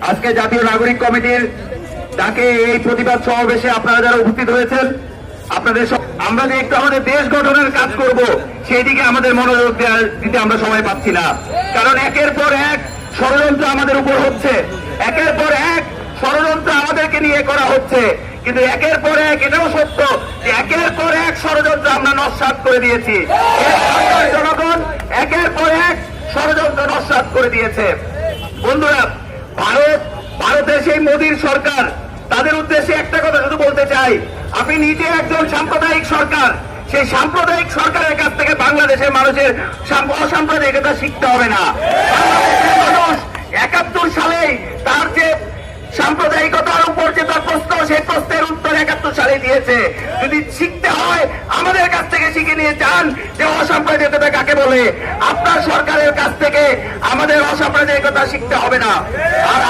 আজকে জাতীয় নাগরিক কমিটির ডাকে এই প্রতিবাদ সমাবেশে আপনারা যারা উপস্থিত হয়েছেন, আপনাদের আমরা যে একটু আমাদের দেশ গঠনের কাজ করব সেই দিকে আমাদের মনোযোগ দিতে আমরা সময় পাচ্ছি না। কারণ একের পর এক ষড়যন্ত্র আমাদের উপর হচ্ছে, একের পর এক ষড়যন্ত্র আমাদেরকে নিয়ে করা হচ্ছে। কিন্তু একের পর এক এটাও সত্য যে একের পর এক ষড়যন্ত্র আমরা নস্যাৎ করে দিয়েছি। জনগণ একের পর এক ষড়যন্ত্র নস্যাৎ করে দিয়েছে। বন্ধুরা, ভারতের সেই মোদীর সরকার, তাদের উদ্দেশ্যে একটা কথা শুধু বলতে চাই, আপনি নিজে একজন সাম্প্রদায়িক সরকার, সেই সাম্প্রদায়িক সরকারের কাছ থেকে বাংলাদেশের মানুষের অসাম্প্রদায়িকতা শিখতে হবে না। বাংলাদেশের মানুষ ৭১ সালেই তার যে সাম্প্রদায়িকতার উপর যে তার প্রশ্ন, সেই প্রশ্নের উত্তর ৭১ সালে দিয়েছে। যদি শিখতে হয় আমাদের কাছ থেকে শিখে নিয়ে যান যে অসাম্প্রদায়িকতা কাকে বলে। আপনার সরকারের কাছ থেকে আমাদের অসাম্প্রদায়িকতা শিখতে হবে না। আর